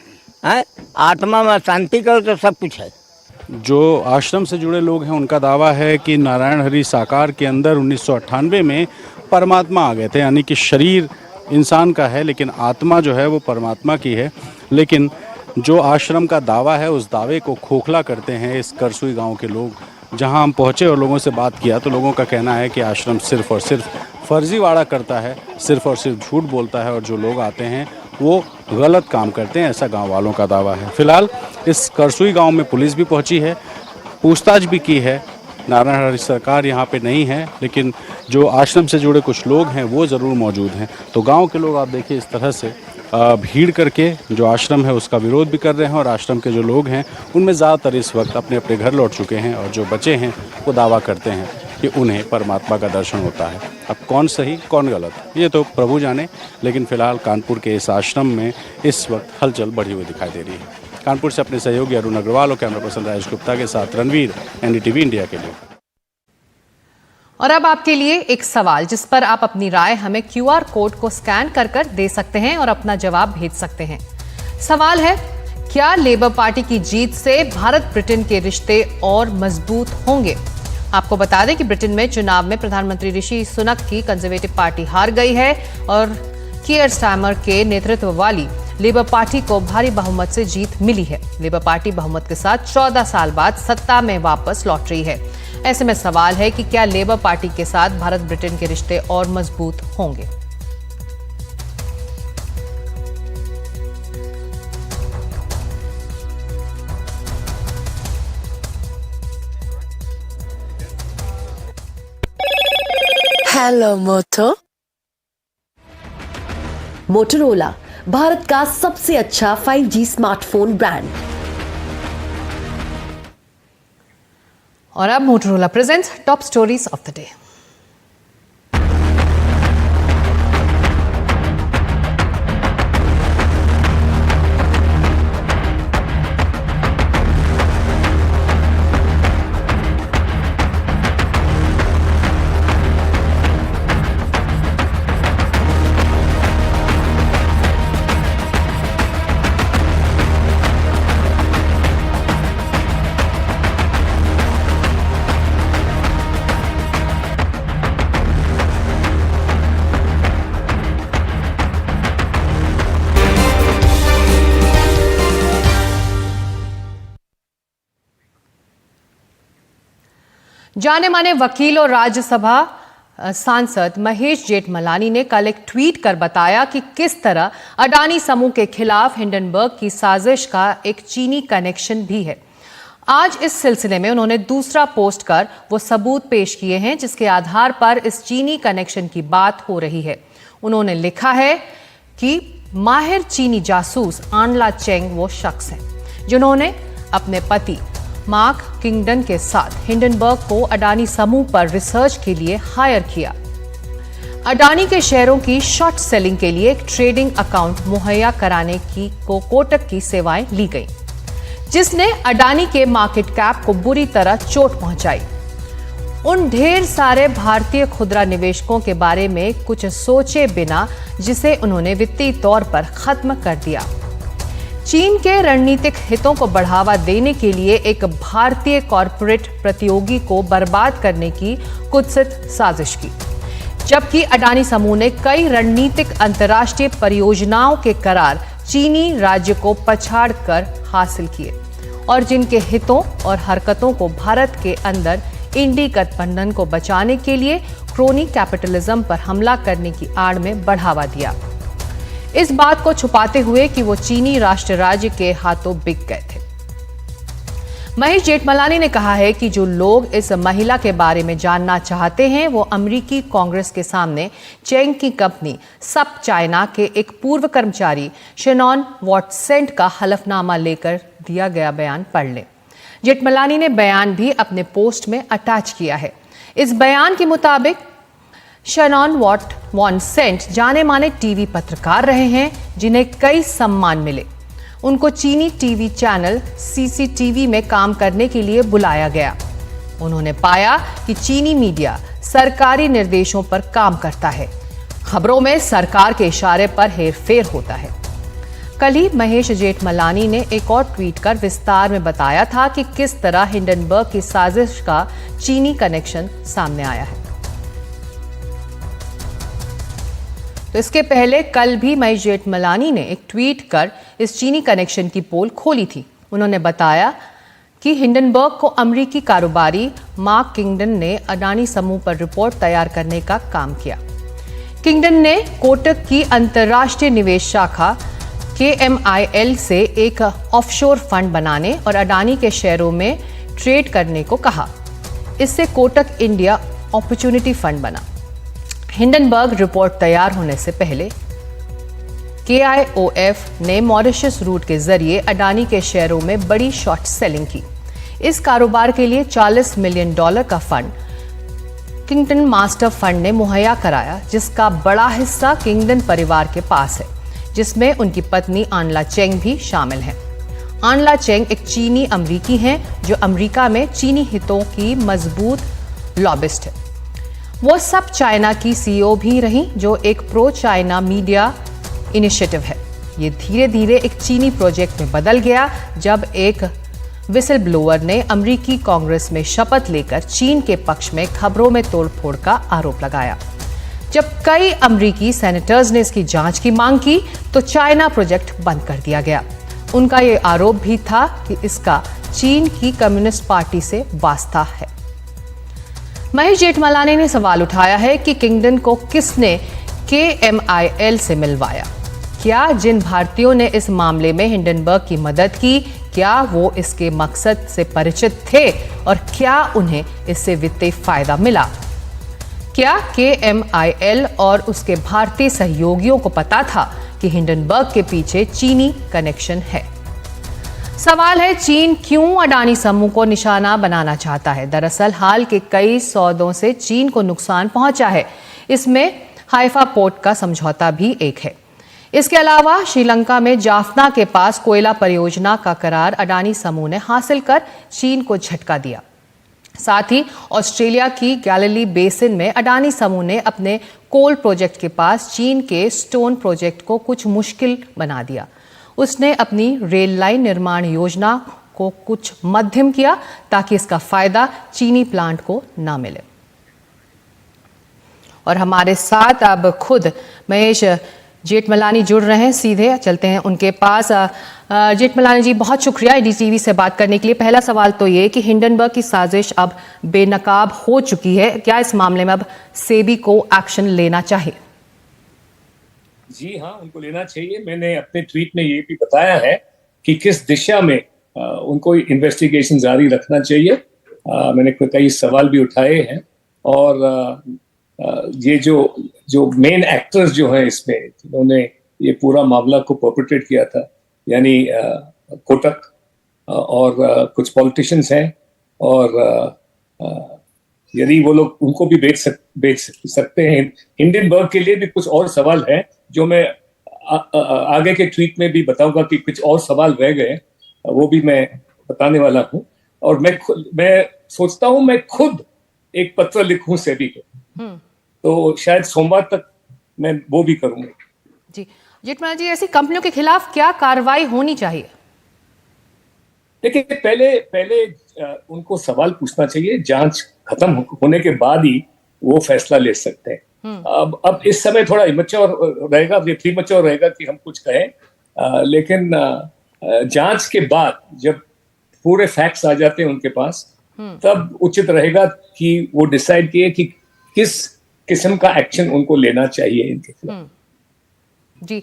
आत्मा में शांति करो तो सब कुछ है। जो आश्रम से जुड़े लोग हैं उनका दावा है कि नारायण हरि साकार के अंदर 1998 में परमात्मा आ गए थे, यानी कि शरीर इंसान का है लेकिन आत्मा जो है वो परमात्मा की है। लेकिन जो आश्रम का दावा है उस दावे को खोखला करते हैं इस करसुई गांव के लोग। जहां हम पहुंचे और लोगों से बात किया तो लोगों का कहना है कि आश्रम सिर्फ और सिर्फ फर्जीवाड़ा करता है, सिर्फ और सिर्फ झूठ बोलता है, और जो लोग आते हैं वो गलत काम करते हैं, ऐसा गांव वालों का दावा है। फिलहाल इस करसुई गांव में पुलिस भी पहुंची है, पूछताछ भी की है। नारायण हरि सरकार यहाँ पे नहीं है, लेकिन जो आश्रम से जुड़े कुछ लोग हैं वो ज़रूर मौजूद हैं। तो गांव के लोग आप देखिए इस तरह से भीड़ करके जो आश्रम है उसका विरोध भी कर रहे हैं, और आश्रम के जो लोग हैं उनमें ज़्यादातर इस वक्त अपने अपने घर लौट चुके हैं, और जो बचे हैं वो दावा करते हैं कि उन्हें परमात्मा का दर्शन होता है। अब कौन सही कौन गलत ये तो प्रभु जाने, लेकिन फ़िलहाल कानपुर के इस आश्रम में इस वक्त हलचल बढ़ी हुई दिखाई दे रही है। कानपुर से अपने सहयोगी अरुण अग्रवाल और कैमरा पर्सन राजेश गुप्ता के साथ रणवीर, NDTV इंडिया के लिए। और अब आपके लिए एक सवाल जिस पर आप अपनी राय हमें QR कोड को स्कैन कर कर दे सकते हैं और अपना जवाब भेज सकते हैं। सवाल है, क्या लेबर पार्टी की जीत से भारत ब्रिटेन के रिश्ते और मजबूत होंगे? आपको बता दें कि ब्रिटेन में चुनाव में प्रधानमंत्री ऋषि सुनक की कंजर्वेटिव पार्टी हार गई है और कीयर स्टारमर के नेतृत्व वाली लेबर पार्टी को भारी बहुमत से जीत मिली है। लेबर पार्टी बहुमत के साथ 14 साल बाद सत्ता में वापस लौट रही है। ऐसे में सवाल है कि क्या लेबर पार्टी के साथ भारत ब्रिटेन के रिश्ते और मजबूत होंगे? हेलो मोटो। मोटोरोला भारत का सबसे अच्छा 5G स्मार्टफोन ब्रांड। और अब Motorola presents top stories of the day. जाने माने वकील और राज्यसभा सांसद महेश जेठमलानी ने कल एक ट्वीट कर बताया कि किस तरह अडानी समूह के खिलाफ हिंडनबर्ग की साजिश का एक चीनी कनेक्शन भी है। आज इस सिलसिले में उन्होंने दूसरा पोस्ट कर वो सबूत पेश किए हैं जिसके आधार पर इस चीनी कनेक्शन की बात हो रही है। उन्होंने लिखा है कि माहिर चीनी जासूस आनला चेंग वो शख्स हैं जिन्होंने अपने पति मार्क किंगडन के साथ हिंडनबर्ग को अडानी समूह पर रिसर्च के लिए हायर किया। अडानी के शेयरों की शॉर्ट सेलिंग के लिए एक ट्रेडिंग अकाउंट मुहैया कराने की कोटक की सेवाएं ली गई, जिसने अडानी के मार्केट कैप को बुरी तरह चोट पहुंचाई। उन ढेर सारे भारतीय खुदरा निवेशकों के बारे में कुछ सोचे बिना जिसे उन्होंने वित्तीय तौर पर खत्म कर दिया। चीन के रणनीतिक हितों को बढ़ावा देने के लिए एक भारतीय कॉरपोरेट प्रतियोगी को बर्बाद करने की कुत्सित साजिश की, जबकि अडानी समूह ने कई रणनीतिक अंतर्राष्ट्रीय परियोजनाओं के करार चीनी राज्य को पछाड़कर हासिल किए और जिनके हितों और हरकतों को भारत के अंदर इंडी गठबंधन को बचाने के लिए क्रोनी कैपिटलिज्म पर हमला करने की आड़ में बढ़ावा दिया। इस बात को छुपाते हुए कि वो चीनी राष्ट्र राज्य के हाथों बिक गए थे। महेश जेठमलानी ने कहा है कि जो लोग इस महिला के बारे में जानना चाहते हैं वो अमेरिकी कांग्रेस के सामने चेंग की कंपनी सब चाइना के एक पूर्व कर्मचारी शेनॉन वॉटसेंट का हलफनामा लेकर दिया गया बयान पढ़ लें। जेठमलानी ने बयान भी अपने पोस्ट में अटैच किया है। इस बयान के मुताबिक शेनॉन वॉटसेंट जाने माने टीवी पत्रकार रहे हैं जिन्हें कई सम्मान मिले। उनको चीनी टीवी चैनल सीसीटीवी में काम करने के लिए बुलाया गया। उन्होंने पाया कि चीनी मीडिया सरकारी निर्देशों पर काम करता है, खबरों में सरकार के इशारे पर हेरफेर होता है। कल ही महेश जेठमलानी ने एक और ट्वीट कर विस्तार में बताया था कि किस तरह हिंडनबर्ग की साजिश का चीनी कनेक्शन सामने आया है। तो इसके पहले कल भी महेश जेठमलानी ने एक ट्वीट कर इस चीनी कनेक्शन की पोल खोली थी। उन्होंने बताया कि हिंडनबर्ग को अमेरिकी कारोबारी मार्क किंगडन ने अडानी समूह पर रिपोर्ट तैयार करने का काम किया। किंगडन ने कोटक की अंतर्राष्ट्रीय निवेश शाखा KMIL से एक ऑफशोर फंड बनाने और अडानी के शेयरों में ट्रेड करने को कहा। इससे कोटक इंडिया अपॉर्चुनिटी फंड बना। हिंडनबर्ग रिपोर्ट तैयार होने से पहले KIOF ने मॉरिशस रूट के जरिए अडानी के शेयरों में बड़ी शॉर्ट सेलिंग की। इस कारोबार के लिए $40 मिलियन का फंड किंगडन मास्टर फंड ने मुहैया कराया, जिसका बड़ा हिस्सा किंगडन परिवार के पास है, जिसमें उनकी पत्नी आनला चेंग भी शामिल है। आनला चेंग एक चीनी अमरीकी हैं जो अमेरिका में चीनी हितों की मजबूत लॉबिस्ट है। वो सब चाइना की CEO भी रही, जो एक प्रो चाइना मीडिया इनिशिएटिव है। ये धीरे धीरे एक चीनी प्रोजेक्ट में बदल गया जब एक विसल ब्लोअर ने अमेरिकी कांग्रेस में शपथ लेकर चीन के पक्ष में खबरों में तोड़फोड़ का आरोप लगाया। जब कई अमेरिकी सेनेटर्स ने इसकी जांच की मांग की तो चाइना प्रोजेक्ट बंद कर दिया गया। उनका ये आरोप भी था कि इसका चीन की कम्युनिस्ट पार्टी से वास्ता है। महेश जेठमलानी ने सवाल उठाया है कि किंगडन को किसने KMIL से मिलवाया। क्या जिन भारतीयों ने इस मामले में हिंडनबर्ग की मदद की, क्या वो इसके मकसद से परिचित थे और क्या उन्हें इससे वित्तीय फायदा मिला? क्या KMIL और उसके भारतीय सहयोगियों को पता था कि हिंडनबर्ग के पीछे चीनी कनेक्शन है। सवाल है, चीन क्यों अडानी समूह को निशाना बनाना चाहता है? दरअसल हाल के कई सौदों से चीन को नुकसान पहुंचा है। इसमें हाइफा पोर्ट का समझौता भी एक है। इसके अलावा श्रीलंका में जाफना के पास कोयला परियोजना का करार अडानी समूह ने हासिल कर चीन को झटका दिया। साथ ही ऑस्ट्रेलिया की गैलिली बेसिन में अडानी समूह ने अपने कोल प्रोजेक्ट के पास चीन के स्टोन प्रोजेक्ट को कुछ मुश्किल बना दिया। उसने अपनी रेल लाइन निर्माण योजना को कुछ मध्यम किया ताकि इसका फायदा चीनी प्लांट को ना मिले। और हमारे साथ अब खुद महेश जेठमलानी जुड़ रहे हैं, सीधे चलते हैं उनके पास। जेठमलानी जी, बहुत शुक्रिया एनडीटीवी से बात करने के लिए। पहला सवाल तो ये कि हिंडनबर्ग की साजिश अब बेनकाब हो चुकी है, क्या इस मामले में अब सेबी को एक्शन लेना चाहिए? जी हाँ, उनको लेना चाहिए। मैंने अपने ट्वीट में ये भी बताया है कि किस दिशा में उनको इन्वेस्टिगेशन जारी रखना चाहिए। मैंने कई सवाल भी उठाए हैं और ये जो मेन एक्टर्स जो हैं इसमें, जिन्होंने ये पूरा मामला को परपेट्रेट किया था, यानी कोटक और कुछ पॉलिटिशियंस हैं, और यदि वो लोग उनको भी बेच सकते हैं। हिंडनबर्ग के लिए भी कुछ और सवाल हैं जो मैं आगे के ट्वीट में भी बताऊंगा कि कुछ और सवाल रह गए, वो भी मैं बताने वाला हूं। और मैं सोचता हूं मैं खुद एक पत्र लिखूं सेबी को, तो शायद सोमवार तक मैं वो भी करूंगा। जी जेठमलानी जी, ऐसी कंपनियों के खिलाफ क्या कार्रवाई होनी चाहिए? देखिए, पहले उनको सवाल पूछना चाहिए, जांच खत्म होने के बाद ही वो फैसला ले सकते हैं। अब इस समय थोड़ा इमेच्योर रहेगा, ये प्रीमेच्योर रहेगा कि हम कुछ कहें, लेकिन जांच के बाद जब पूरे फैक्ट्स आ जाते हैं उनके पास, तब उचित रहेगा कि वो डिसाइड किए कि किस किस्म का एक्शन उनको लेना चाहिए इनके खिलाफ। जी,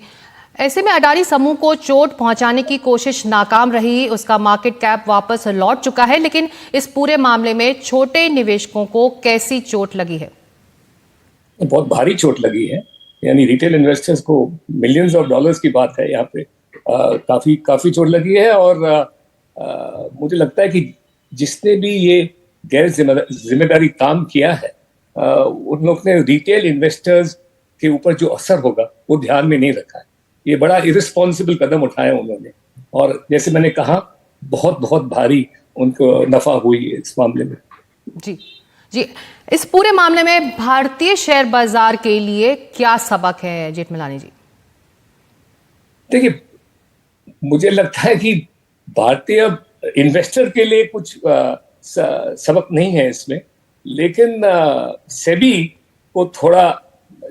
ऐसे में अडानी समूह को चोट पहुंचाने की कोशिश नाकाम रही, उसका मार्केट कैप वापस लौट चुका है, लेकिन इस पूरे मामले में छोटे निवेशकों को कैसी चोट लगी है? बहुत भारी चोट लगी है, यानी रिटेल इन्वेस्टर्स को मिलियंस ऑफ डॉलर्स की बात है यहाँ पे। काफी चोट लगी है, और मुझे लगता है कि जिसने भी ये गैर जिम्मेदारी काम किया है, उन लोग ने रिटेल इन्वेस्टर्स के ऊपर जो असर होगा वो ध्यान में नहीं रखा है। ये बड़ा इरिस्पॉन्सिबल कदम उठाया उन्होंने, और जैसे मैंने कहा, बहुत भारी उनको नफा हुई है इस मामले में। जी, इस पूरे मामले में भारतीय शेयर बाजार के लिए क्या सबक है जेठमलानी जी? देखिए, मुझे लगता है कि भारतीय इन्वेस्टर के लिए कुछ सबक नहीं है इसमें, लेकिन सेबी को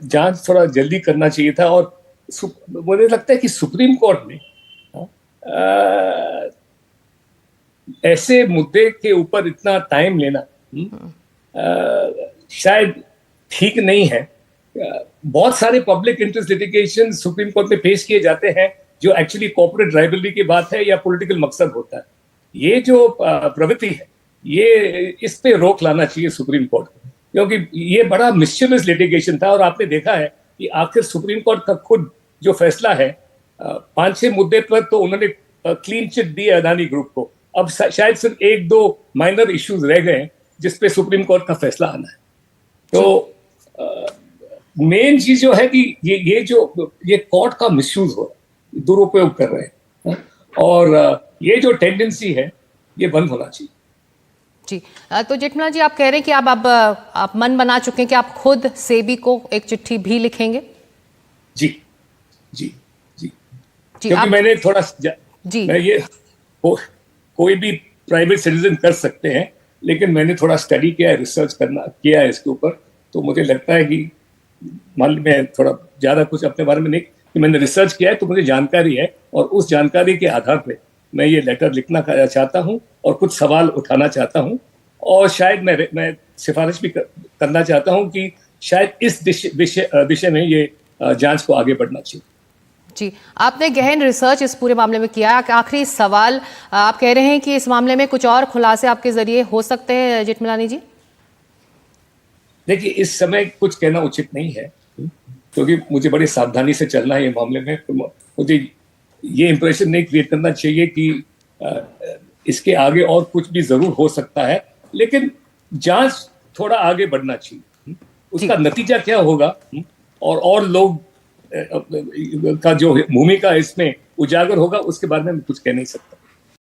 जांच थोड़ा जल्दी करना चाहिए था। और मुझे लगता है कि सुप्रीम कोर्ट में ऐसे मुद्दे के ऊपर इतना टाइम लेना शायद ठीक नहीं है। बहुत सारे public interest litigation supreme court में पेश किए जाते हैं जो एक्चुअली कॉर्पोरेट राइवलरी की बात है या पॉलिटिकल मकसद होता है। ये जो प्रवृत्ति है, ये इस पे रोक लाना चाहिए सुप्रीम कोर्ट को, क्योंकि ये बड़ा मिस्चिवस लिटिगेशन था। और आपने देखा है कि आखिर सुप्रीम कोर्ट का खुद जो फैसला है, 5-6 मुद्दे पर तो उन्होंने क्लीन चिट दी अडानी ग्रुप को। अब शायद सिर्फ 1-2 माइनर इश्यूज रह गए जिस पे सुप्रीम कोर्ट का फैसला आना है। तो मेन चीज जो है कि ये कोर्ट का मिसयूज हो रहा है, दुरुपयोग कर रहे हैं, और ये जो टेंडेंसी है ये बंद होना चाहिए। जी, तो जेठमलानी जी, आप कह रहे हैं कि आप मन बना चुके हैं कि आप खुद सेबी को एक चिट्ठी भी लिखेंगे? जी, क्योंकि मैंने थोड़ा मैं ये कोई भी प्राइवेट सिटीजन कर सकते हैं, लेकिन मैंने थोड़ा स्टडी किया है, रिसर्च किया है इसके ऊपर। तो मुझे लगता है कि मान ली मैं थोड़ा ज़्यादा कुछ अपने बारे में नहीं, कि मैंने रिसर्च किया है तो मुझे जानकारी है, और उस जानकारी के आधार पे मैं ये लेटर लिखना चाहता हूँ और कुछ सवाल उठाना चाहता हूँ, और शायद मैं सिफारिश भी करना चाहता हूँ कि शायद इस विषय में ये जांच को आगे बढ़ना चाहिए। जी, आपने गहन रिसर्च इस पूरे मामले में किया। आखिरी सवाल, आप कह रहे हैं कि इस मामले में कुछ और खुलासे आपके जरिए हो सकते हैं जेठमलानी जी? देखिए, इस समय कुछ कहना उचित नहीं है, क्योंकि मुझे बड़ी सावधानी से चलना है ये मामले में। तो मुझे ये इंप्रेशन नहीं क्रिएट करना चाहिए कि इसके आगे और कुछ भी जरूर हो सकता है, लेकिन जांच थोड़ा आगे बढ़ना चाहिए। उसका नतीजा क्या होगा और लोग का जो भूमिका इसमें उजागर होगा, उसके बारे में मैं कुछ कह नहीं सकता।